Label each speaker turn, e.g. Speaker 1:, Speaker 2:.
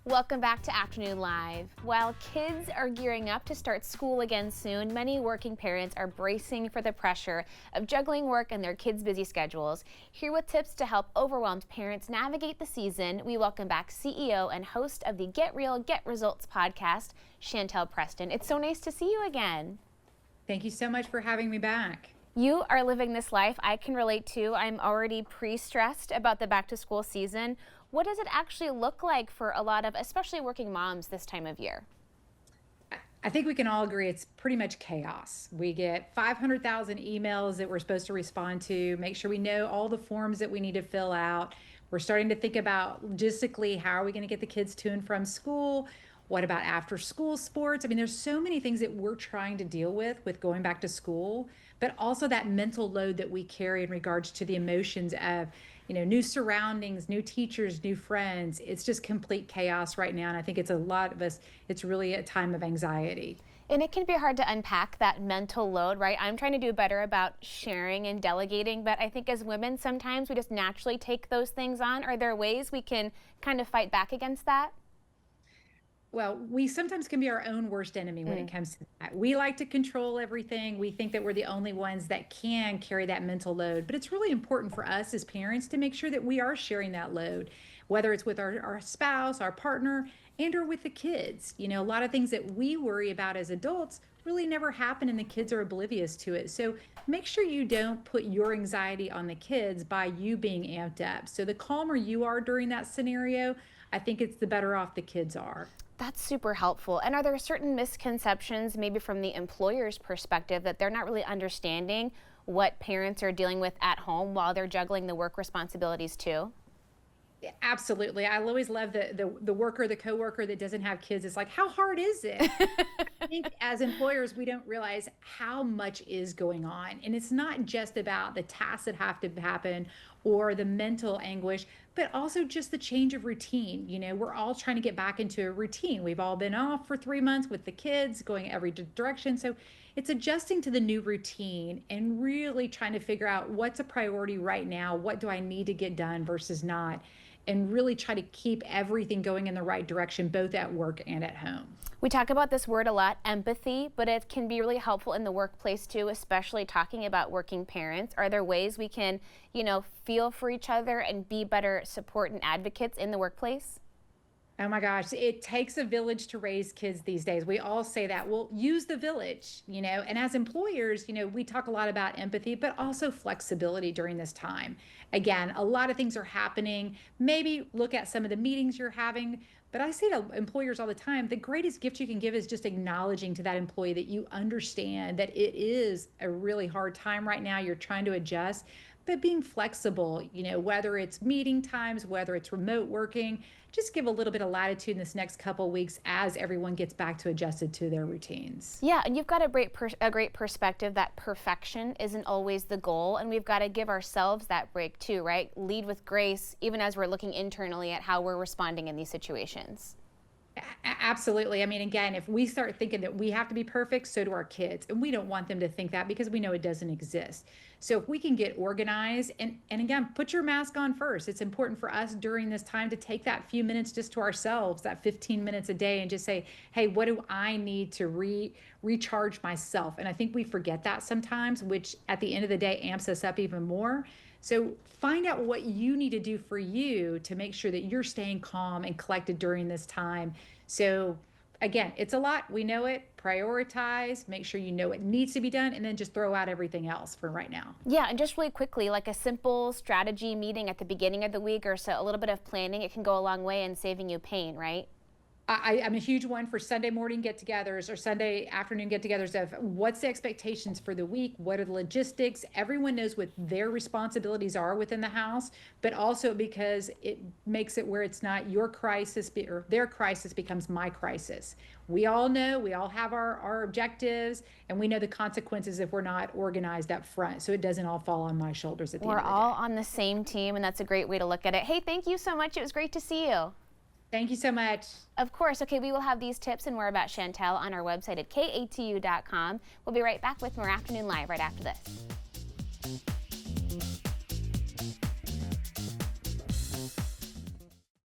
Speaker 1: Welcome back to Afternoon Live. While kids are gearing up to start school again soon, many working parents are bracing for the pressure of juggling work and their kids' busy schedules. Here with tips to help overwhelmed parents navigate the season, we welcome back CEO and host of the Get Real, Get Results podcast, Chantell Preston. It's so nice to see you again.
Speaker 2: Thank you so much for having me back.
Speaker 1: You are living this life I can relate to. I'm already pre-stressed about the back-to-school season. What does it actually look like for a lot of, especially working moms this time of year?
Speaker 2: I think we can all agree it's pretty much chaos. We get 500,000 emails that we're supposed to respond to, make sure we know all the forms that we need to fill out. We're starting to think about logistically, how are we going to get the kids to and from school? What about after school sports? I mean, there's so many things that we're trying to deal with going back to school, but also that mental load that we carry in regards to the emotions of, new surroundings, new teachers, new friends. It's just complete chaos right now. And I think it's a lot of us, it's really a time of anxiety.
Speaker 1: And it can be hard to unpack that mental load, right? I'm trying to do better about sharing and delegating, but I think as women, sometimes we just naturally take those things on. Are there ways we can kind of fight back against that?
Speaker 2: Well, we sometimes can be our own worst enemy when it comes to that. We like to control everything. We think that we're the only ones that can carry that mental load. But it's really important for us as parents to make sure that we are sharing that load, whether it's with our spouse, our partner, and or with the kids. A lot of things that we worry about as adults really never happen and the kids are oblivious to it. So make sure you don't put your anxiety on the kids by you being amped up. So the calmer you are during that scenario, I think it's the better off the kids are.
Speaker 1: That's super helpful. And are there certain misconceptions, maybe from the employer's perspective, that they're not really understanding what parents are dealing with at home while they're juggling the work responsibilities too?
Speaker 2: Absolutely. I always love the worker, the coworker that doesn't have kids. It's like, how hard is it? I think as employers, we don't realize how much is going on. And it's not just about the tasks that have to happen or the mental anguish, but also just the change of routine. We're all trying to get back into a routine. We've all been off for 3 months with the kids going every direction. So it's adjusting to the new routine and really trying to figure out what's a priority right now. What do I need to get done versus not? And really try to keep everything going in the right direction, both at work and at home.
Speaker 1: We talk about this word a lot, empathy, but it can be really helpful in the workplace too, especially talking about working parents. Are there ways we can, feel for each other and be better support and advocates in the workplace?
Speaker 2: Oh my gosh, it takes a village to raise kids these days. We all say that. Well, use the village, and as employers, we talk a lot about empathy, but also flexibility during this time. Again, a lot of things are happening. Maybe look at some of the meetings you're having. But I say to employers all the time, the greatest gift you can give is just acknowledging to that employee that you understand that it is a really hard time right now. You're trying to adjust, but being flexible, whether it's meeting times, whether it's remote working, just give a little bit of latitude in this next couple of weeks as everyone gets back to adjusted to their routines.
Speaker 1: Yeah, and you've got a great perspective that perfection isn't always the goal, and we've got to give ourselves that break too, right? Lead with grace, even as we're looking internally at how we're responding in these situations.
Speaker 2: Absolutely. I mean, again, if we start thinking that we have to be perfect, so do our kids. And we don't want them to think that because we know it doesn't exist. So if we can get organized and again, put your mask on first. It's important for us during this time to take that few minutes just to ourselves, that 15 minutes a day, and just say, hey, what do I need to recharge myself? And I think we forget that sometimes, which at the end of the day amps us up even more. So find out what you need to do for you to make sure that you're staying calm and collected during this time. So again, it's a lot. We know it. Prioritize, make sure you know what needs to be done, and then just throw out everything else for right now.
Speaker 1: Yeah, and just really quickly, like a simple strategy meeting at the beginning of the week or so, a little bit of planning, it can go a long way in saving you pain, right?
Speaker 2: I'm a huge one for Sunday morning get-togethers or Sunday afternoon get-togethers of what's the expectations for the week, what are the logistics. Everyone knows what their responsibilities are within the house, but also because it makes it where it's not your crisis or their crisis becomes my crisis. We all know, we all have our objectives, and we know the consequences if we're not organized up front, so it doesn't all fall on my shoulders at the end of the day.
Speaker 1: We're all on the same team, and that's a great way to look at it. Hey, thank you so much. It was great to see you.
Speaker 2: Thank you so much.
Speaker 1: Of course. Okay, we will have these tips and more about Chantell on our website at katu.com. We'll be right back with more Afternoon Live right after this.